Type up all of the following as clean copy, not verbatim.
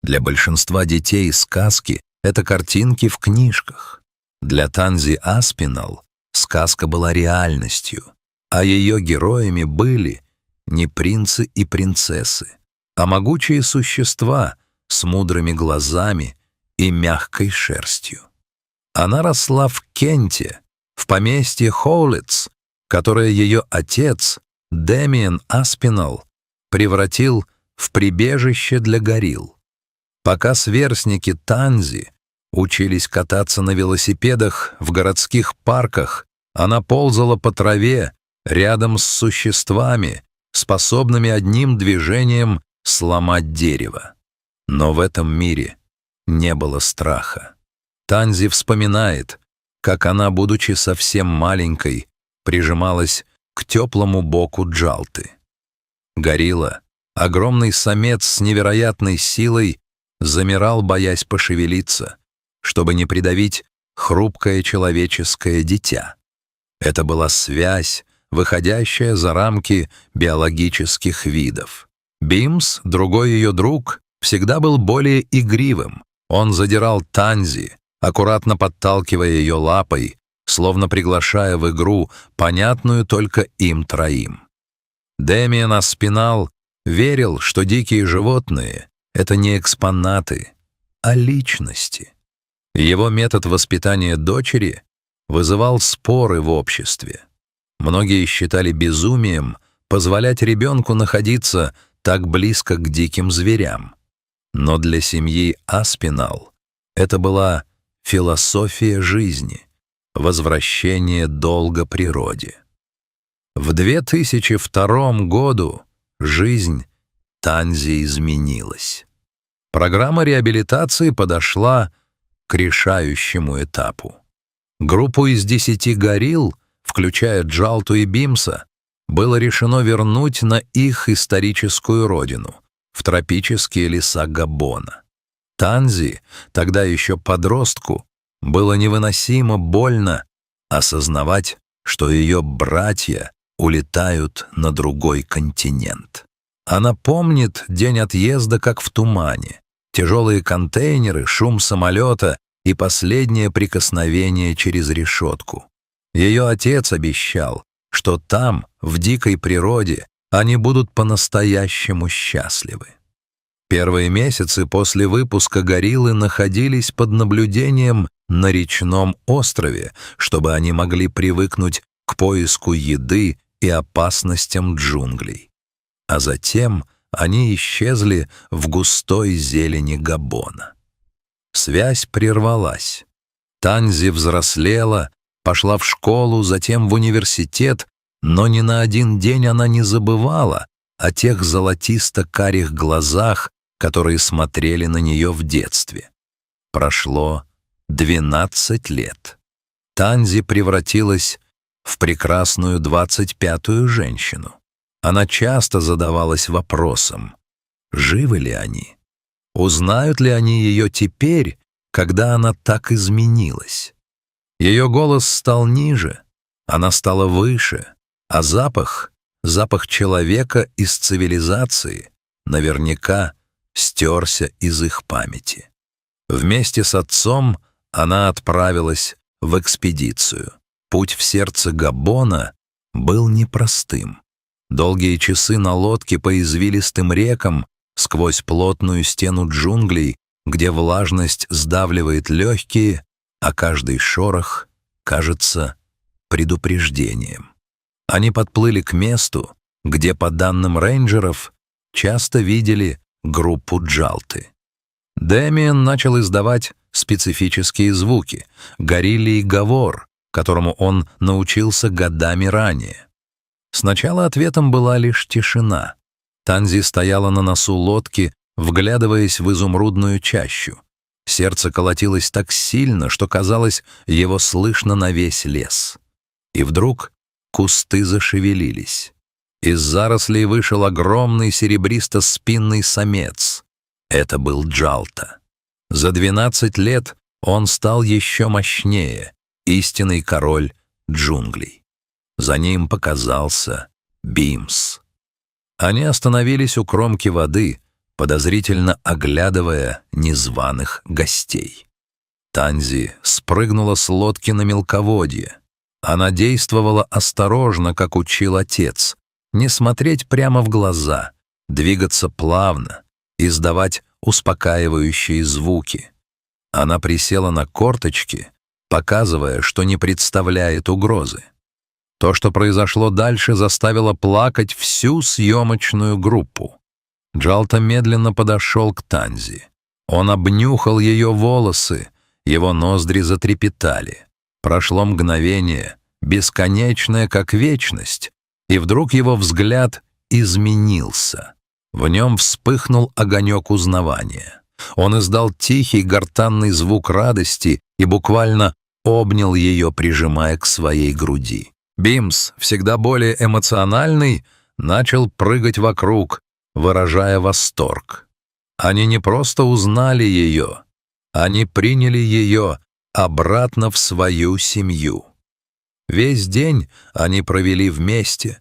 Для большинства детей сказки — это картинки в книжках. Для Танзи Аспиналл сказка была реальностью, а ее героями были не принцы и принцессы, а могучие существа с мудрыми глазами и мягкой шерстью. Она росла в Кенте, в поместье Хоулитс, которое ее отец, Дэмиен Аспиналл, превратил в прибежище для горилл. Пока сверстники Танзи учились кататься на велосипедах в городских парках, она ползала по траве рядом с существами, способными одним движением сломать дерево. Но в этом мире не было страха. Танзи вспоминает, как она, будучи совсем маленькой, прижималась к теплому боку Джалты. Горилла, огромный самец с невероятной силой, замирал, боясь пошевелиться, чтобы не придавить хрупкое человеческое дитя. Это была связь, выходящая за рамки биологических видов. Бимс, другой ее друг, всегда был более игривым. Он задирал Танзи, аккуратно подталкивая ее лапой, словно приглашая в игру, понятную только им троим. Дэмиен Аспиналл верил, что дикие животные — это не экспонаты, а личности. Его метод воспитания дочери вызывал споры в обществе. Многие считали безумием позволять ребенку находиться так близко к диким зверям. Но для семьи Аспиналл это была философия жизни, возвращение долга природе. В 2002 году жизнь Танзи изменилась. Программа реабилитации подошла к решающему этапу. Группу из 10 горилл, включая Джалту и Бимса, было решено вернуть на их историческую родину, в тропические леса Габона. Танзи, тогда еще подростку, было невыносимо больно осознавать, что ее братья улетают на другой континент. Она помнит день отъезда как в тумане, тяжелые контейнеры, шум самолета и последнее прикосновение через решетку. Ее отец обещал, что там, в дикой природе, они будут по-настоящему счастливы. Первые месяцы после выпуска гориллы находились под наблюдением на речном острове, чтобы они могли привыкнуть к поиску еды и опасностям джунглей. А затем они исчезли в густой зелени Габона. Связь прервалась. Танзи взрослела, пошла в школу, затем в университет, но ни на один день она не забывала о тех золотисто-карих глазах, которые смотрели на нее в детстве. Прошло 12 лет. Танзи превратилась в прекрасную 25-ю женщину. Она часто задавалась вопросом, живы ли они? Узнают ли они ее теперь, когда она так изменилась? Ее голос стал ниже, она стала выше, а запах человека из цивилизации наверняка стерся из их памяти. Вместе с отцом она отправилась в экспедицию. Путь в сердце Габона был непростым. Долгие часы на лодке по извилистым рекам, сквозь плотную стену джунглей, где влажность сдавливает легкие, а каждый шорох кажется предупреждением. Они подплыли к месту, где, по данным рейнджеров, часто видели группу Джалты. Дэмиен начал издавать специфические звуки, гориллий говор, которому он научился годами ранее. Сначала ответом была лишь тишина. Танзи стояла на носу лодки, вглядываясь в изумрудную чащу. Сердце колотилось так сильно, что, казалось, его слышно на весь лес. И вдруг кусты зашевелились. Из зарослей вышел огромный серебристо-спинный самец. Это был Джалта. За 12 лет он стал еще мощнее, истинный король джунглей. За ним показался Бимс. Они остановились у кромки воды, подозрительно оглядывая незваных гостей. Танзи спрыгнула с лодки на мелководье. Она действовала осторожно, как учил отец, не смотреть прямо в глаза, двигаться плавно, издавать успокаивающие звуки. Она присела на корточки, показывая, что не представляет угрозы. То, что произошло дальше, заставило плакать всю съемочную группу. Джалта медленно подошел к Танзи. Он обнюхал ее волосы, его ноздри затрепетали. Прошло мгновение, бесконечное, как вечность, и вдруг его взгляд изменился. В нем вспыхнул огонек узнавания. Он издал тихий гортанный звук радости и буквально обнял ее, прижимая к своей груди. Бимс, всегда более эмоциональный, начал прыгать вокруг, выражая восторг. Они не просто узнали ее, они приняли ее обратно в свою семью. Весь день они провели вместе.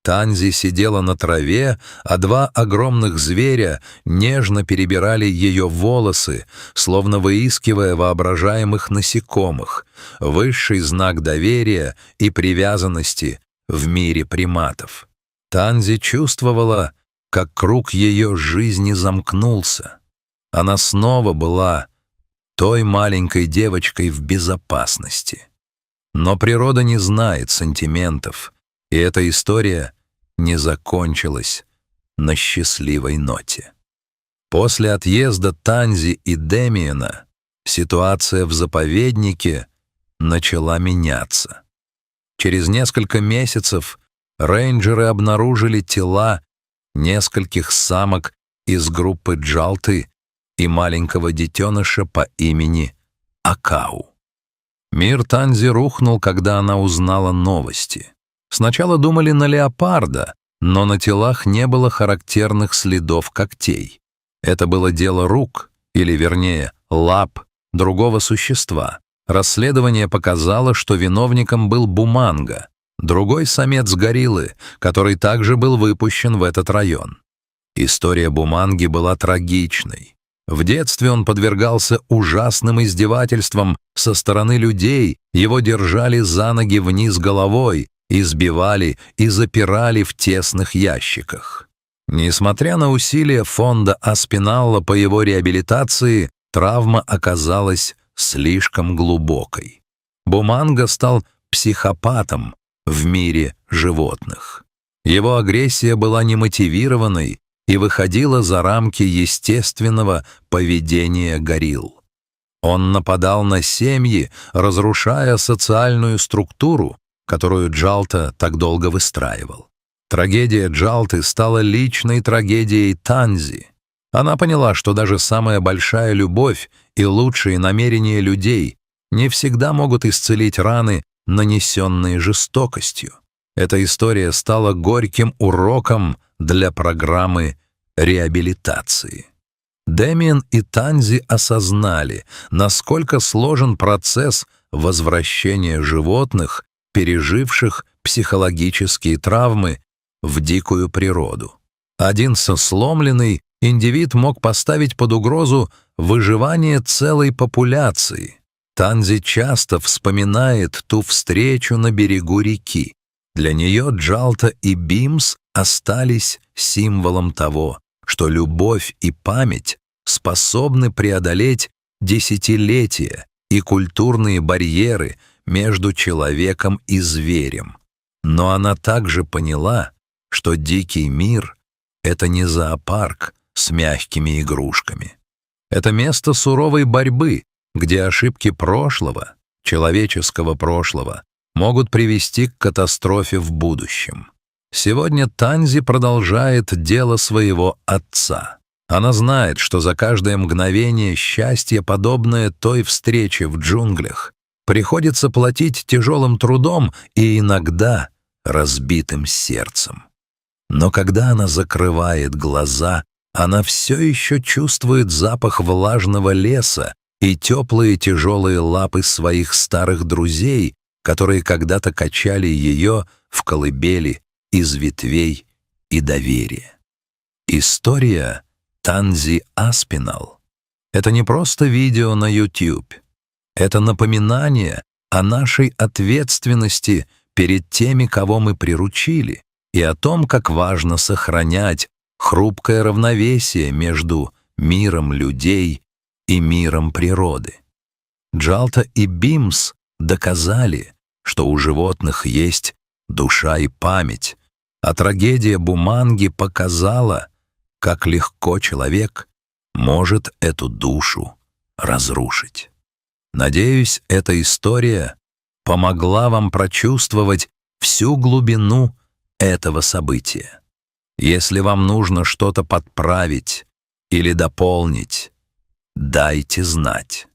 Танзи сидела на траве, а два огромных зверя нежно перебирали ее волосы, словно выискивая воображаемых насекомых, высший знак доверия и привязанности в мире приматов. Танзи чувствовала, как круг ее жизни замкнулся. Она снова была той маленькой девочкой в безопасности. Но природа не знает сантиментов, и эта история не закончилась на счастливой ноте. После отъезда Танзи и Демиена ситуация в заповеднике начала меняться. Через несколько месяцев рейнджеры обнаружили тела нескольких самок из группы Джалты и маленького детеныша по имени Акау. Мир Танзи рухнул, когда она узнала новости. Сначала думали на леопарда, но на телах не было характерных следов когтей. Это было дело рук, или вернее, лап другого существа. Расследование показало, что виновником был буманга, другой самец гориллы, который также был выпущен в этот район. История буманги была трагичной. В детстве он подвергался ужасным издевательствам со стороны людей, его держали за ноги вниз головой, избивали и запирали в тесных ящиках. Несмотря на усилия фонда Аспиналла по его реабилитации, травма оказалась слишком глубокой. Буманга стал психопатом в мире животных. Его агрессия была немотивированной и выходила за рамки естественного поведения горилл. Он нападал на семьи, разрушая социальную структуру, которую Джалта так долго выстраивал. Трагедия Джалты стала личной трагедией Танзи. Она поняла, что даже самая большая любовь и лучшие намерения людей не всегда могут исцелить раны, нанесенные жестокостью. Эта история стала горьким уроком для программы реабилитации. Демиен и Танзи осознали, насколько сложен процесс возвращения животных, переживших психологические травмы, в дикую природу. Один сломленный индивид мог поставить под угрозу выживание целой популяции. Танзи часто вспоминает ту встречу на берегу реки. Для нее Джалта и Бимс остались символом того, что любовь и память способны преодолеть десятилетия и культурные барьеры между человеком и зверем. Но она также поняла, что дикий мир — это не зоопарк с мягкими игрушками. Это место суровой борьбы, где ошибки прошлого, человеческого прошлого, могут привести к катастрофе в будущем. Сегодня Танзи продолжает дело своего отца. Она знает, что за каждое мгновение счастья, подобное той встрече в джунглях, приходится платить тяжелым трудом и иногда разбитым сердцем. Но когда она закрывает глаза, она все еще чувствует запах влажного леса и теплые тяжелые лапы своих старых друзей, которые когда-то качали ее в колыбели из ветвей и доверия. История Танзи Аспиналл — это не просто видео на YouTube. Это напоминание о нашей ответственности перед теми, кого мы приручили, и о том, как важно сохранять хрупкое равновесие между миром людей и миром природы. Джалта и Бимс доказали, что у животных есть душа и память, а трагедия Буманги показала, как легко человек может эту душу разрушить. Надеюсь, эта история помогла вам прочувствовать всю глубину этого события. Если вам нужно что-то подправить или дополнить, дайте знать.